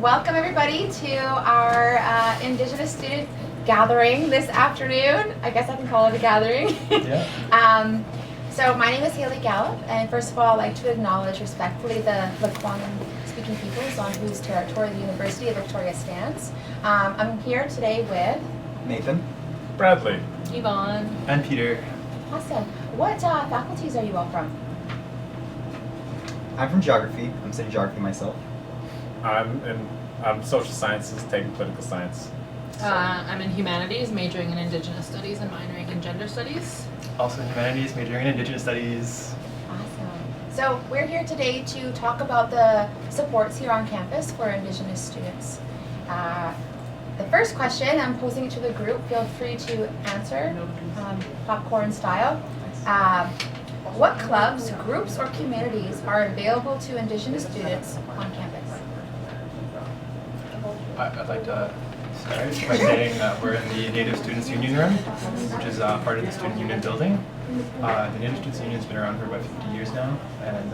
welcome everybody to our Indigenous student gathering this afternoon. I guess I can call it a gathering. Yeah. So my name is Haley Gallup, and first of all, I'd like to acknowledge respectfully the Lekwungen speaking peoples on whose territory the University of Victoria stands. I'm here today with Nathan. Bradley. Yvonne. And Peter. Awesome. What faculties are you all from? I'm from geography. I'm studying geography myself. I'm social sciences, taking political science. I'm in humanities, majoring in Indigenous studies and minoring in gender studies. Also in humanities, majoring in Indigenous studies. Awesome. So we're here today to talk about the supports here on campus for Indigenous students. The first question, I'm posing it to the group. Feel free to answer, popcorn style. What clubs, groups, or communities are available to Indigenous students on campus? I'd like to start by saying that we're in the Native Students Union room, which is part of the Student Union building. The Native Students Union has been around for about 50 years now, and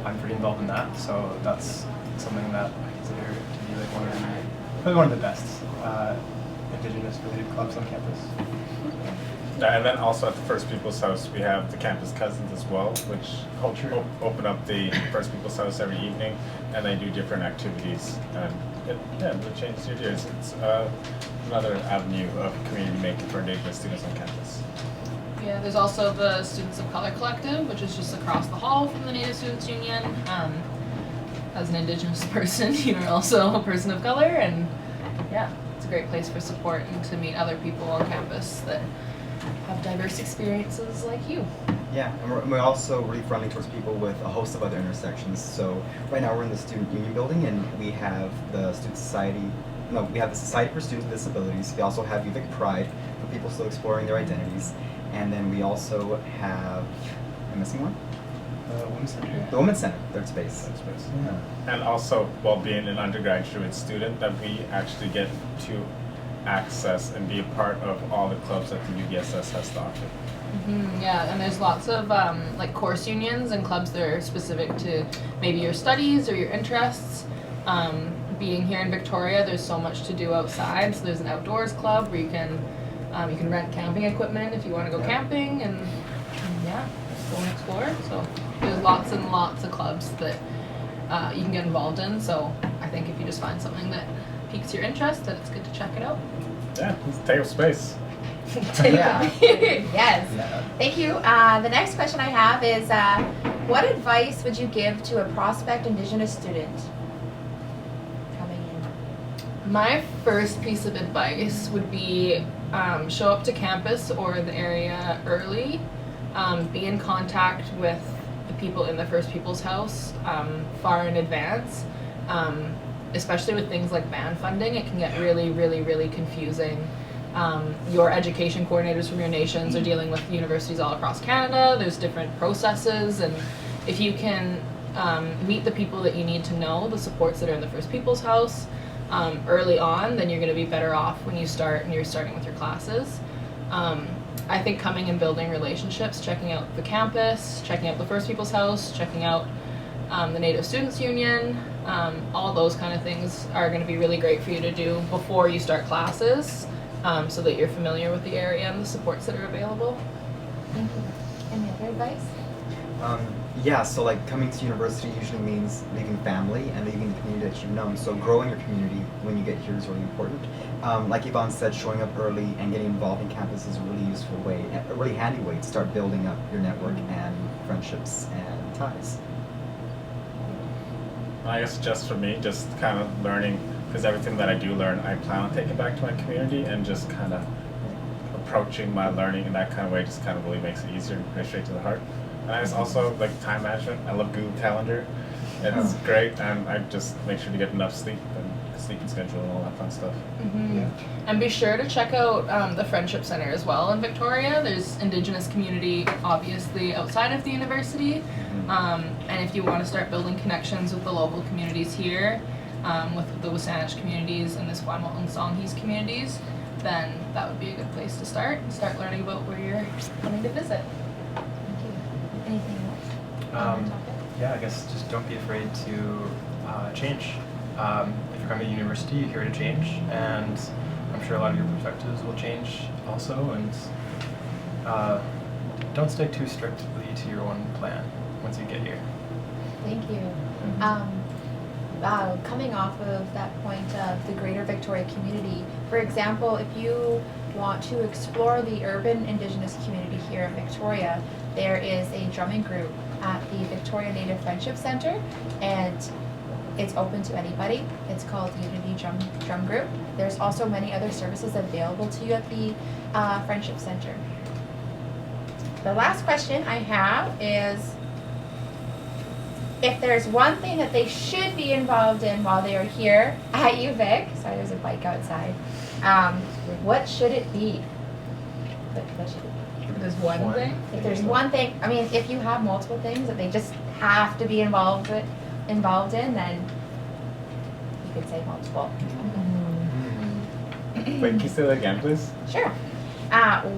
I'm pretty involved in that, so that's something that I consider to be like probably one of the best Indigenous related clubs on campus. And then also at the First People's House, we have the Campus Cousins as well, which open up the First People's House every evening, and they do different activities. And it really changes your years. It's another avenue of community making for Indigenous students on campus. Yeah, there's also the Students of Color Collective, which is just across the hall from the Native Students Union. As an Indigenous person, you're also a person of color, and yeah, it's a great place for support and to meet other people on campus that have diverse experiences like you. Yeah, and we're also really friendly towards people with a host of other intersections. So right now we're in the Student Union building, and we have the Society for Students with Disabilities. We also have UVic Pride for people still exploring their identities. And then we also have, am I missing one? The Women's Center. The Women's Center, third space. Yeah. And also, while being an undergraduate student, that we actually get to access and be a part of all the clubs that the UVSS has to offer. Yeah, and there's lots of like course unions and clubs that are specific to maybe your studies or your interests. Being here in Victoria, there's so much to do outside. So there's an outdoors club where you can rent camping equipment if you want to go camping, and yeah, just go and explore. So there's lots and lots of clubs that you can get involved in. So I think if you just find something that piques your interest, that it's good to check it out. Yeah, take up space. Yeah. Yes. Yeah. Thank you. The next question I have is, what advice would you give to a prospect Indigenous student coming in? My first piece of advice would be show up to campus or the area early. Be in contact with the people in the First People's House far in advance. Especially with things like band funding, it can get really, really, really confusing. Your education coordinators from your nations are dealing with universities all across Canada. There's different processes, and if you can meet the people that you need to know, the supports that are in the First People's House early on, then you're going to be better off when you start and you're starting with your classes. I think coming and building relationships, checking out the campus, checking out the First People's House, checking out the Native Students Union, all those kind of things are going to be really great for you to do before you start classes, so that you're familiar with the area and the supports that are available. Thank you. Any other advice? Yeah, so like coming to university usually means leaving family and leaving the community that you've known. So growing your community when you get here is really important. Like Yvonne said, showing up early and getting involved in campus is a really useful way, a really handy way to start building up your network and friendships and ties. I guess just for me, just kind of learning, because everything that I do learn, I plan on taking back to my community, and just kind of approaching my learning in that kind of way just kind of really makes it easier and pretty straight to the heart. And I just also like time management. I love Google Calendar. It's great, and I just make sure to get enough sleep and sleeping schedule and all that fun stuff. Yeah. And be sure to check out the Friendship Center as well in Victoria. There's Indigenous community obviously outside of the university, and if you want to start building connections with the local communities here, with the Wasanich communities and the Squamish and Songhees communities, then that would be a good place to start learning about where you're coming to visit. Thank you. Anything else? Yeah, I guess just don't be afraid to change. If you're coming to university, you're here to change, and I'm sure a lot of your perspectives will change also. And don't stick too strictly to your own plan once you get here. Thank you. Coming off of that point of the greater Victoria community, for example, if you want to explore the urban Indigenous community here in Victoria, there is a drumming group at the Victoria Native Friendship Centre, and it's open to anybody. It's called Unity Drum Group. There's also many other services available to you at the Friendship Centre. The last question I have is, if there's one thing that they should be involved in while they are here at UVic, sorry, there's a bike outside, what should it be? What should it be? There's one thing. If there's one thing, I mean, if you have multiple things that they just have to be involved in, then you could say multiple. Wait, can you say that again, please? Sure.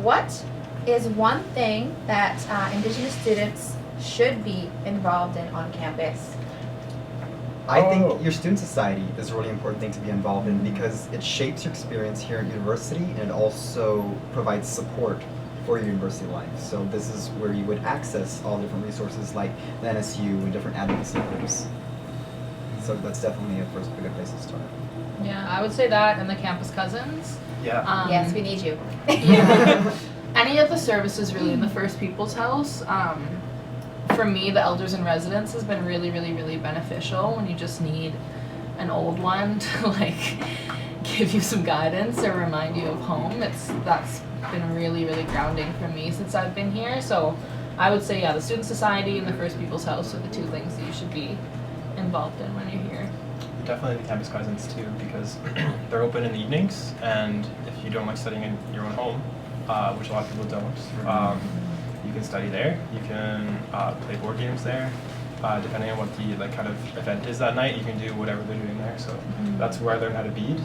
What is one thing that Indigenous students should be involved in on campus? I think your student society is a really important thing to be involved in because it shapes your experience here at university, and it also provides support for your university life. So this is where you would access all different resources like the NSU and different advocacy groups. So that's definitely a first good place to start. Yeah, I would say that and the campus cousins. Yeah. Yes, we need you. Yeah. Any of the services really in the First People's House. For me, the Elders in Residence has been really, really, really beneficial when you just need an old one to like give you some guidance or remind you of home. That's been really, really grounding for me since I've been here. So I would say, yeah, the Student Society and the First People's House are the two things that you should be involved in when you're here. Definitely the campus cousins too, because they're open in the evenings, and if you don't like studying in your own home, which a lot of people don't, you can study there. You can play board games there. Depending on what the kind of event is that night, you can do whatever they're doing there. So that's where I learned how to bead.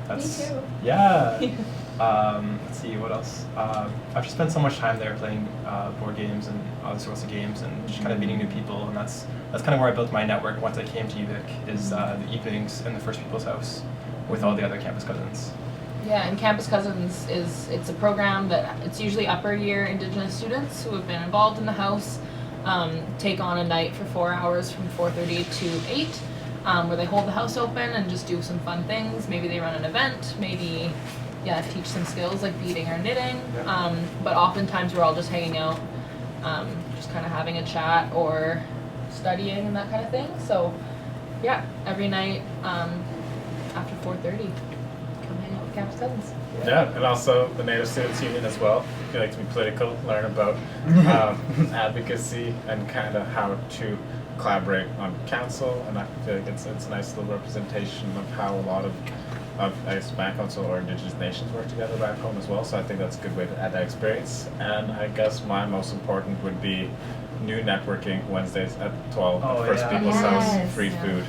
That's, Me too. Yeah. Let's see, what else? I've just spent so much time there playing board games and other sorts of games and just kind of meeting new people, and that's kind of where I built my network once I came to UVic, is the evenings in the First People's House with all the other campus cousins. Yeah, and Campus Cousins it's a program that it's usually upper year Indigenous students who have been involved in the house take on a night for 4 hours from 4:30 to 8, where they hold the house open and just do some fun things. Maybe they run an event, maybe teach some skills like beading or knitting. But oftentimes we're all just hanging out, just kind of having a chat or studying and that kind of thing. So yeah, every night after 4:30. Campus Cousins. Yeah, and also the Native Students Union as well. If you like to be political, learn about advocacy and kind of how to collaborate on council, and I feel like it's a nice little representation of how a lot of I guess Band Council or Indigenous nations work together back home as well. So I think that's a good way to add that experience. And I guess my most important would be new networking Wednesdays at 12 at First People's House, free food.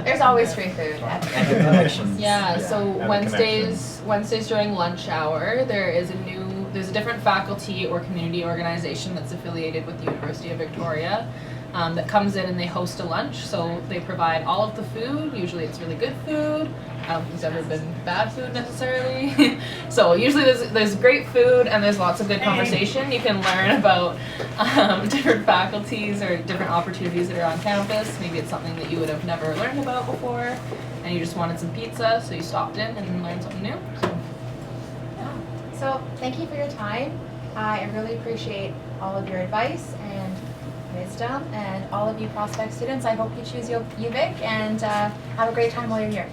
There's always free food. And good connections. Yeah, so And Wednesdays during lunch hour, there's a different faculty or community organization that's affiliated with the University of Victoria that comes in and they host a lunch. So they provide all of the food. Usually it's really good food. I don't think there's ever been bad food necessarily. So usually there's great food and there's lots of good conversation. You can learn about different faculties or different opportunities that are on campus. Maybe it's something that you would have never learned about before and you just wanted some pizza, so you stopped in and learned something new. So thank you for your time. I really appreciate all of your advice and wisdom, and all of you prospect students, I hope you choose UVic and have a great time while you're here.